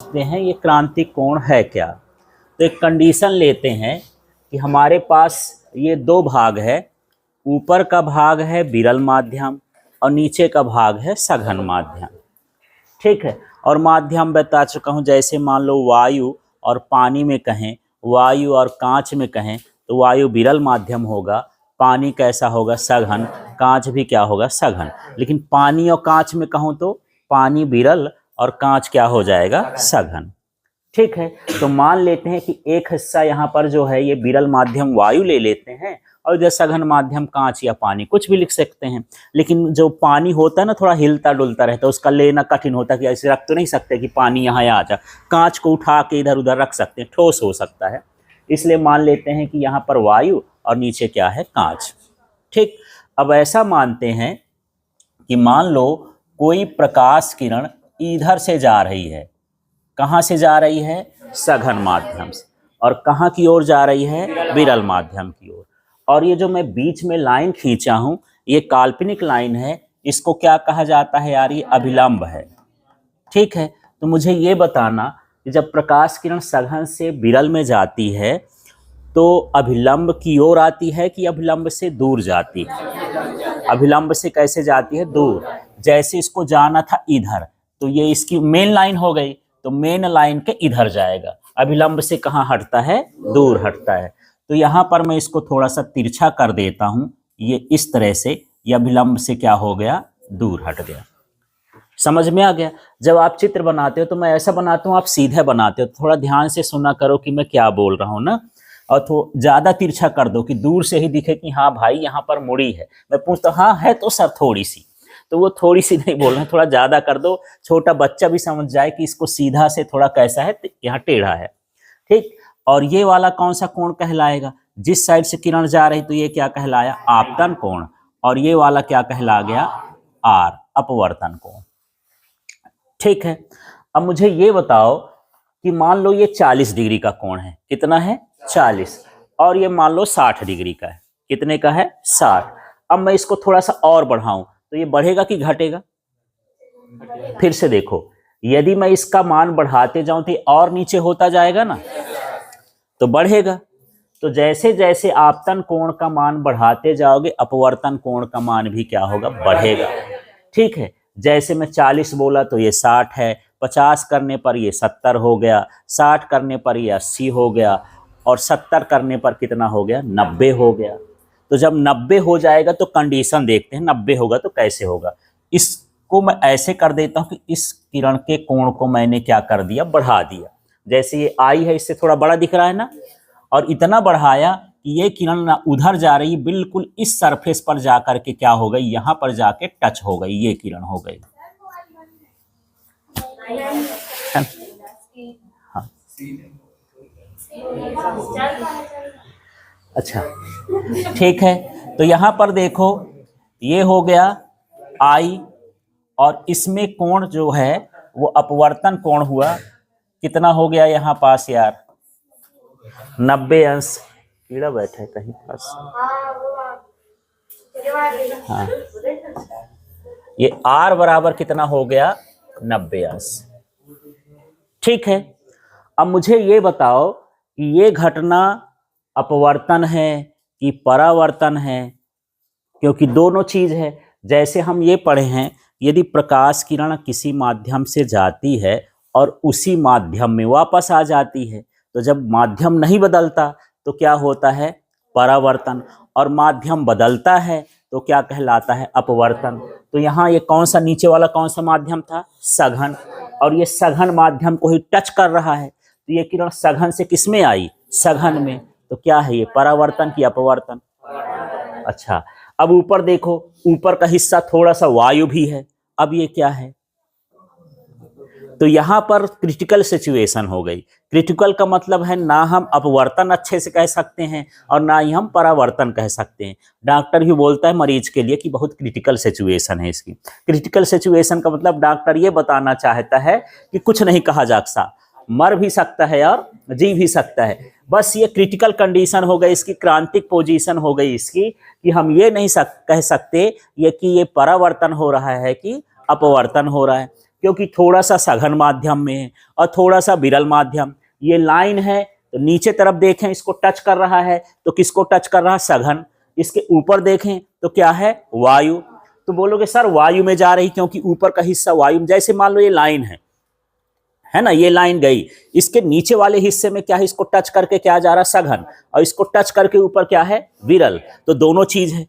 समझते हैं ये क्रांतिक कोण है क्या। तो एक कंडीशन लेते हैं कि हमारे पास ये दो भाग है, ऊपर का भाग है विरल माध्यम और नीचे का भाग है सघन माध्यम। ठीक है, और माध्यम बता चुका हूँ, जैसे मान लो वायु और पानी में कहें, वायु और कांच में कहें तो वायु विरल माध्यम होगा, पानी कैसा होगा सघन, कांच भी क्या होगा सघन। लेकिन पानी और कांच में कहूँ तो पानी विरल और कांच क्या हो जाएगा सघन। ठीक है, तो मान लेते हैं कि एक हिस्सा यहाँ पर जो है ये विरल माध्यम वायु ले लेते हैं और इधर सघन माध्यम कांच या पानी, कुछ भी लिख सकते हैं। लेकिन जो पानी होता है ना थोड़ा हिलता डुलता रहता है, उसका लेना कठिन होता है कि ऐसे रख तो नहीं सकते कि पानी यहाँ आ जा। कांच को उठा के इधर उधर रख सकते हैं, ठोस हो सकता है, इसलिए मान लेते हैं कि यहाँ पर वायु और नीचे क्या है कांच। ठीक, अब ऐसा मानते हैं कि मान लो कोई प्रकाश किरण इधर से जा रही है, कहाँ से जा रही है सघन माध्यम से, और कहाँ की ओर जा रही है विरल माध्यम की ओर। और ये जो मैं बीच में लाइन खींचा हूँ ये काल्पनिक लाइन है, इसको क्या कहा जाता है यार, ये अभिलंब है। ठीक है, तो मुझे ये बताना कि जब प्रकाश किरण सघन से विरल में जाती है तो अभिलंब की ओर आती है कि अभिलंब से दूर जाती है। अभिलंब से कैसे जाती है, दूर। जैसे इसको जाना था इधर तो ये इसकी मेन लाइन हो गई, तो मेन लाइन के इधर जाएगा, अभिलंब से कहाँ हटता है, दूर हटता है। तो यहाँ पर मैं इसको थोड़ा सा तिरछा कर देता हूँ, ये इस तरह से, ये अभिलंब से क्या हो गया, दूर हट गया। समझ में आ गया। जब आप चित्र बनाते हो तो मैं ऐसा बनाता हूँ, आप सीधे बनाते हो, थोड़ा ध्यान से सुना करो कि मैं क्या बोल रहा हूँ ना। और तो ज़्यादा तिरछा कर दो कि दूर से ही दिखे कि हाँ भाई यहाँ पर मुड़ी है। मैं पूछता हूँ हाँ है तो सर थोड़ी सी, तो वो थोड़ी सी नहीं बोल रहे हैं, थोड़ा ज़्यादा कर दो, छोटा बच्चा भी समझ जाए कि इसको सीधा से थोड़ा कैसा है, यहाँ टेढ़ा है। ठीक, और ये वाला कौन सा कोण कहलाएगा, जिस साइड से किरण जा रही तो ये क्या कहलाया, आपतन कोण, और ये वाला क्या कहला गया, आर, अपवर्तन कोण। ठीक है, अब मुझे ये बताओ कि मान लो ये 40 डिग्री का कोण है, कितना है 40, और ये मान लो 60 डिग्री का है, कितने का है 60। अब मैं इसको थोड़ा सा और बढ़ाऊं तो ये बढ़ेगा कि घटेगा, फिर से देखो, यदि मैं इसका मान बढ़ाते जाऊं तो और नीचे होता जाएगा ना, तो बढ़ेगा। तो जैसे जैसे आपतन कोण का मान बढ़ाते जाओगे अपवर्तन कोण का मान भी क्या होगा, बढ़ेगा। ठीक है, जैसे मैं 40 बोला तो ये 60 है, 50 करने पर ये 70 हो गया, 60 करने पर ये 80 हो गया, और 70 करने पर कितना हो गया, 90 हो गया। तो जब 90 हो जाएगा तो कंडीशन देखते हैं, 90 होगा तो कैसे होगा। इसको मैं ऐसे कर देता हूँ कि इस किरण के कोण को मैंने क्या कर दिया, बढ़ा दिया। जैसे ये आई है, इससे थोड़ा बड़ा दिख रहा है ना, और इतना बढ़ाया कि ये किरण ना उधर जा रही, बिल्कुल इस सरफेस पर जाकर के क्या हो गई, यहाँ पर जाके टच हो गई, ये किरण हो गई। हाँ, अच्छा ठीक है, तो यहाँ पर देखो ये हो गया आई, और इसमें कोण जो है वो अपवर्तन कोण हुआ, कितना हो गया यहाँ पास यार, 90 अंश। कीड़ा बैठा है कहीं पास, हाँ, ये आर बराबर कितना हो गया, 90 अंश। ठीक है, अब मुझे ये बताओ कि ये घटना अपवर्तन है कि परावर्तन है, क्योंकि दोनों चीज है। जैसे हम ये पढ़े हैं, यदि प्रकाश किरण किसी माध्यम से जाती है और उसी माध्यम में वापस आ जाती है, तो जब माध्यम नहीं बदलता तो क्या होता है, परावर्तन, और माध्यम बदलता है तो क्या कहलाता है, अपवर्तन। तो यहाँ ये कौन सा नीचे वाला कौन सा माध्यम था, सघन, और ये सघन माध्यम को ही टच कर रहा है, तो ये किरण सघन से किस में आई, सघन में, तो क्या है ये, परावर्तन की अपवर्तन। अच्छा, अब ऊपर देखो, ऊपर का हिस्सा थोड़ा सा वायु भी है, अब ये क्या है, तो यहाँ पर क्रिटिकल सिचुएशन हो गई। क्रिटिकल का मतलब है ना हम अपवर्तन अच्छे से कह सकते हैं और ना ही हम परावर्तन कह सकते हैं। डॉक्टर भी बोलता है मरीज के लिए कि बहुत क्रिटिकल सिचुएशन है इसकी। क्रिटिकल सिचुएशन का मतलब डॉक्टर ये बताना चाहता है कि कुछ नहीं कहा जा सकता, मर भी सकता है और जी भी सकता है, बस ये क्रिटिकल कंडीशन हो गई इसकी, क्रांतिक पोजीशन हो गई इसकी, कि हम ये नहीं कह सकते ये कि ये परावर्तन हो रहा है कि अपवर्तन हो रहा है। क्योंकि थोड़ा सा सघन माध्यम में है और थोड़ा सा विरल माध्यम। ये लाइन है तो नीचे तरफ देखें इसको टच कर रहा है, तो किसको टच कर रहा है? सघन। इसके ऊपर देखें तो क्या है? वायु। तो बोलोगे सर वायु में जा रही, क्योंकि ऊपर का हिस्सा वायु में, जैसे मान लो ये लाइन है ना, ये लाइन गई, इसके नीचे वाले हिस्से में क्या है? इसको टच करके क्या जा रहा है? सघन। और इसको टच करके ऊपर क्या है? विरल। तो दोनों चीज है।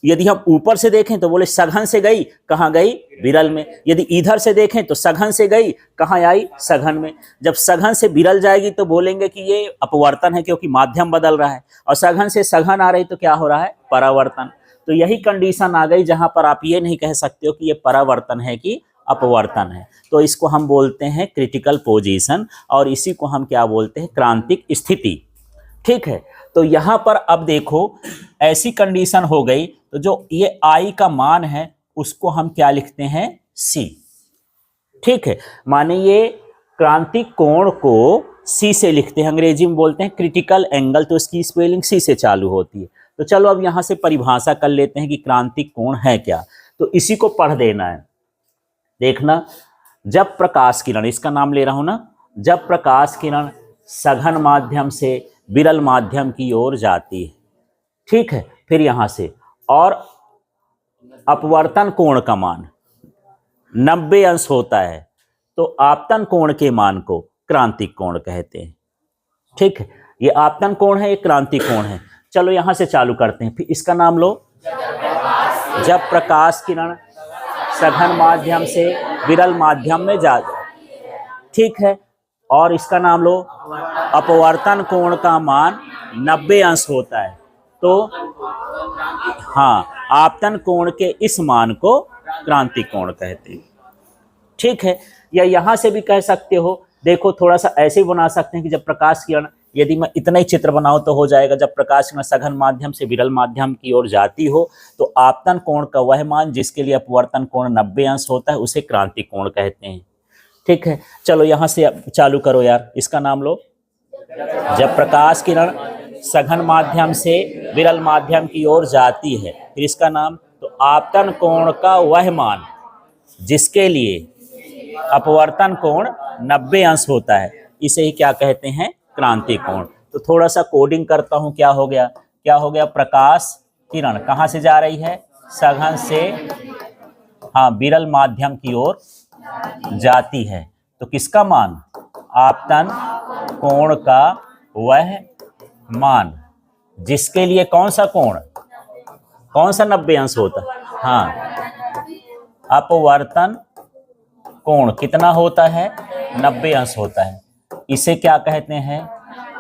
यदि हम ऊपर से देखें तो बोले सघन से गई, कहाँ गई? विरल में। यदि इधर से देखें तो सघन से गई, कहाँ आई? सघन में। जब सघन से विरल जाएगी तो बोलेंगे कि ये अपवर्तन है, क्योंकि माध्यम बदल रहा है। और सघन से सघन आ रही तो क्या हो रहा है? परावर्तन। तो यही कंडीशन आ गई जहां पर आप ये नहीं कह सकते हो कि ये परावर्तन है कि अपवर्तन है। तो इसको हम बोलते हैं क्रिटिकल पोजीशन, और इसी को हम क्या बोलते हैं? क्रांतिक स्थिति। ठीक है। तो यहां पर अब देखो ऐसी कंडीशन हो गई, तो जो ये आई का मान है उसको हम क्या लिखते हैं? सी। ठीक है, माने ये क्रांतिक कोण को सी से लिखते हैं, अंग्रेजी में बोलते हैं क्रिटिकल एंगल, तो इसकी स्पेलिंग सी से चालू होती है। तो चलो अब यहां से परिभाषा कर लेते हैं कि क्रांतिक कोण है क्या। तो इसी को पढ़ देना है। देखना, जब प्रकाश किरण, इसका नाम ले रहा हूं ना, जब प्रकाश किरण सघन माध्यम से विरल माध्यम की ओर जाती है, ठीक है, फिर यहां से, और अपवर्तन कोण का मान 90 अंश होता है, तो आपतन कोण के मान को क्रांतिक कोण कहते हैं। ठीक है, ये आपतन कोण है, ये क्रांतिक कोण है। चलो यहां से चालू करते हैं, फिर इसका नाम लो। जब प्रकाश किरण सघन माध्यम से विरल माध्यम में जा, ठीक है, और इसका नाम लो, अपवर्तन कोण का मान 90 अंश होता है, तो हाँ, आपतन कोण के इस मान को क्रांतिक कोण कहते हैं। ठीक है, या यहां से भी कह सकते हो, देखो थोड़ा सा ऐसे ही बना सकते हैं कि जब प्रकाश किरण, यदि मैं इतना ही चित्र बनाऊं तो हो जाएगा, जब प्रकाश किरण सघन माध्यम से विरल माध्यम की ओर जाती हो तो आपतन कोण का वह मान जिसके लिए अपवर्तन कोण 90 अंश होता है उसे क्रांतिक कोण कहते हैं। ठीक है, चलो यहां से चालू करो यार, इसका नाम लो। जब प्रकाश किरण सघन माध्यम से विरल माध्यम की ओर जाती है, फिर इसका नाम, तो आपतन कोण का वह मान जिसके लिए अपवर्तन कोण 90 अंश होता है, इसे ही क्या कहते हैं? क्रांतिक कोण। तो थोड़ा सा कोडिंग करता हूं, क्या हो गया? क्या हो गया? प्रकाश किरण कहां से जा रही है? सघन से, हाँ, विरल माध्यम की ओर जाती है, तो किसका मान? आपतन कोण का वह मान जिसके लिए कौन सा कोण, कौन सा 90 अंश होता है? हाँ, अपवर्तन कोण कितना होता है? 90 अंश होता है, इसे क्या कहते हैं?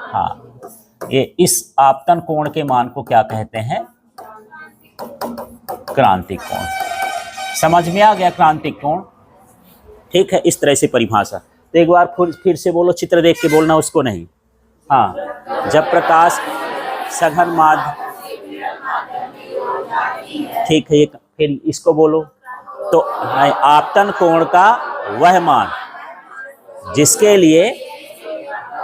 हाँ, ये इस आपतन कोण के मान को क्या कहते हैं? क्रांतिक कोण। समझ में आ गया क्रांतिक कोण? ठीक है, इस तरह से परिभाषा। तो एक बार फिर से बोलो, चित्र देख के बोलना, उसको नहीं। हाँ, जब प्रकाश सघन माध्यम, ठीक है, फिर इसको बोलो, तो आपतन कोण का वह मान जिसके लिए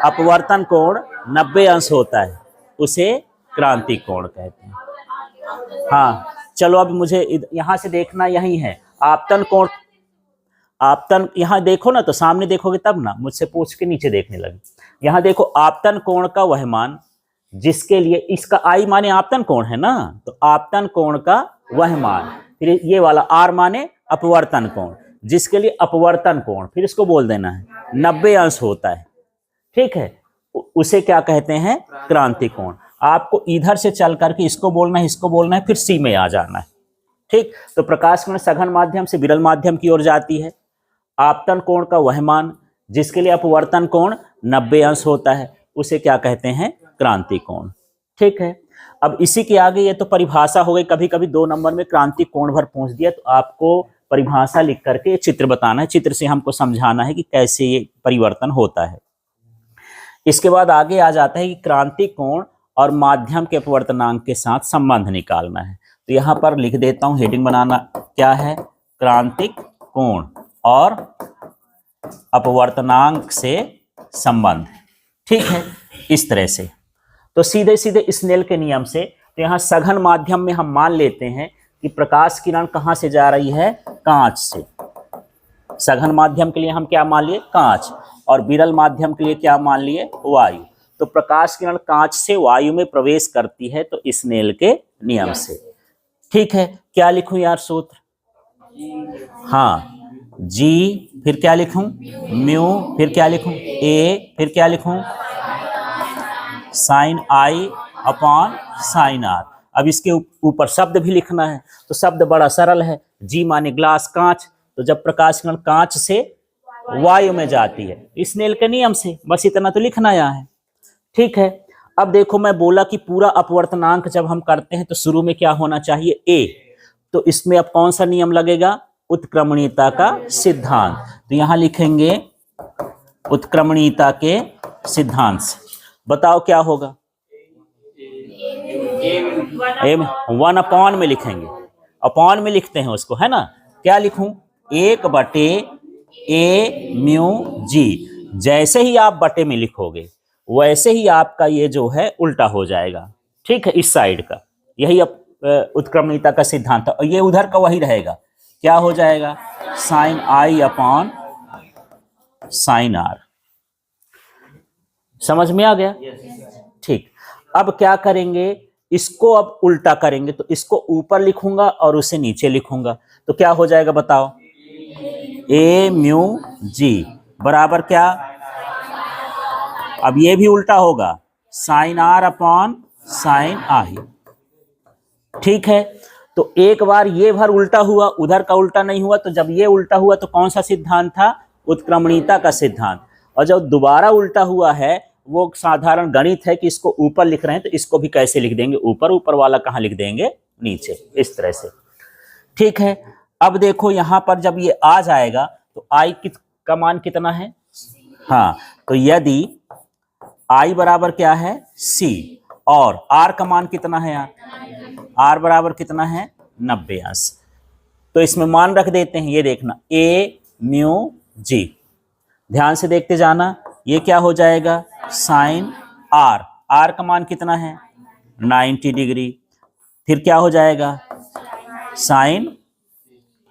अपवर्तन कोण 90 अंश होता है उसे क्रांतिक कोण कहते हैं। हाँ, चलो अब मुझे यहां से देखना, यही है आपतन कोण। आपतन यहां देखो ना, तो सामने देखोगे तब ना, मुझसे पूछ के नीचे देखने लगे। यहां देखो, आपतन कोण का वह मान जिसके लिए, इसका आई माने आपतन कोण है ना, तो आपतन कोण का वह मान, फिर ये वाला आर माने अपवर्तन कोण, जिसके लिए अपवर्तन कोण, फिर इसको बोल देना है 90 अंश होता है। ठीक है, उसे क्या कहते हैं? क्रांतिक कोण। आपको इधर से चल करके इसको बोलना है, इसको बोलना है, फिर सी में आ जाना है। ठीक, तो प्रकाश किरण सघन माध्यम से विरल माध्यम की ओर जाती है, आपतन कोण का वह मान जिसके लिए अपवर्तन कोण 90 अंश होता है उसे क्या कहते हैं? क्रांतिक कोण। ठीक है, अब इसी के आगे ये तो परिभाषा हो गई। कभी कभी 2 नंबर में क्रांतिक कोण भर पूछ दिया, तो आपको परिभाषा लिख करके चित्र बताना है, चित्र से हमको समझाना है कि कैसे ये परिवर्तन होता है। इसके बाद आगे आ जाता है कि क्रांतिक कोण और माध्यम के अपवर्तनांक के साथ संबंध निकालना है। तो यहाँ पर लिख देता हूँ, हेडिंग बनाना, क्या है? क्रांतिक कोण और अपवर्तनांक से संबंध। ठीक है, इस तरह से। तो सीधे सीधे स्नेल के नियम से, तो यहाँ सघन माध्यम में हम मान लेते हैं कि प्रकाश किरण कहाँ से जा रही है? कांच से। सघन माध्यम के लिए हम क्या मान लिए, कांच, और विरल माध्यम के लिए क्या मान लिए, वायु। तो प्रकाश किरण कांच से वायु में प्रवेश करती है तो स्नेल के नियम से। ठीक है, क्या लिखूं यार सूत्र? हाँ, जी, फिर क्या लिखूं, म्यू, फिर क्या लिखूं, ए, फिर क्या लिखूं, sine i upon sine r. अब इसके ऊपर शब्द भी लिखना है, तो शब्द बड़ा सरल है, जी माने ग्लास, कांच, तो जब प्रकाश किरण कांच से वायु में जाती है स्नेल के नियम से, बस इतना तो लिखना यहाँ है। ठीक है, अब देखो मैं बोला कि पूरा अपवर्तनांक जब हम करते हैं तो शुरू में क्या होना चाहिए, ए, तो इसमें अब कौन सा नियम लगेगा, उत्क्रमणीयता का सिद्धांत। तो यहां लिखेंगे उत्क्रमणीयता के सिद्धांत से। बताओ क्या होगा, एम 1 अपॉन में लिखेंगे, अपॉन में लिखते हैं उसको, है ना। क्या लिखूं, 1/a म्यू जी। जैसे ही आप बटे में लिखोगे वैसे ही आपका ये जो है उल्टा हो जाएगा। ठीक है, इस साइड का, यही उत्क्रमणीयता का सिद्धांत है, और ये उधर का वही रहेगा। क्या हो जाएगा, sine i upon sine r. समझ में आ गया? ठीक, अब क्या करेंगे, इसको अब उल्टा करेंगे, तो इसको ऊपर लिखूंगा और उसे नीचे लिखूंगा, तो क्या हो जाएगा बताओ, ए म्यू जी बराबर क्या, अब ये भी उल्टा होगा, साइन आर अपॉन साइन आई। ठीक है, तो एक बार ये भर उल्टा हुआ, उधर का उल्टा नहीं हुआ, तो जब ये उल्टा हुआ तो कौन सा सिद्धांत था, उत्क्रमणीयता का सिद्धांत। और जब दोबारा उल्टा हुआ है, वो साधारण गणित है कि इसको ऊपर लिख रहे हैं तो इसको भी कैसे लिख देंगे, ऊपर, ऊपर वाला कहाँ लिख देंगे, नीचे, इस तरह से। ठीक है, अब देखो यहां पर जब ये आ जाएगा तो आई का मान कितना है, हाँ, तो यदि आई बराबर क्या है, सी, और आर का मान कितना है यार, आर बराबर कितना है, 90 अंश, तो इसमें मान रख देते हैं। ये देखना, ए म्यू जी, ध्यान से देखते जाना, ये क्या हो जाएगा, साइन आर, आर का मान कितना है, 90 डिग्री, फिर क्या हो जाएगा, साइन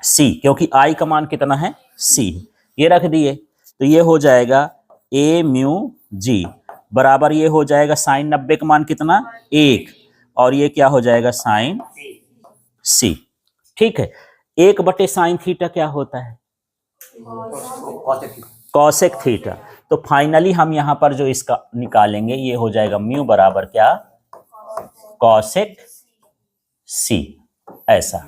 सी, क्योंकि आई का मान कितना है, सी, ये रख दिए, तो ये हो जाएगा ए म्यू जी बराबर, ये हो जाएगा साइन 90 का मान कितना, 1, और ये क्या हो जाएगा, साइन सी। ठीक है, 1 बटे साइन थीटा क्या होता है, कॉसेक थीटा। तो फाइनली हम यहां पर जो इसका निकालेंगे, ये हो जाएगा म्यू बराबर क्या, कॉसेक सी, ऐसा।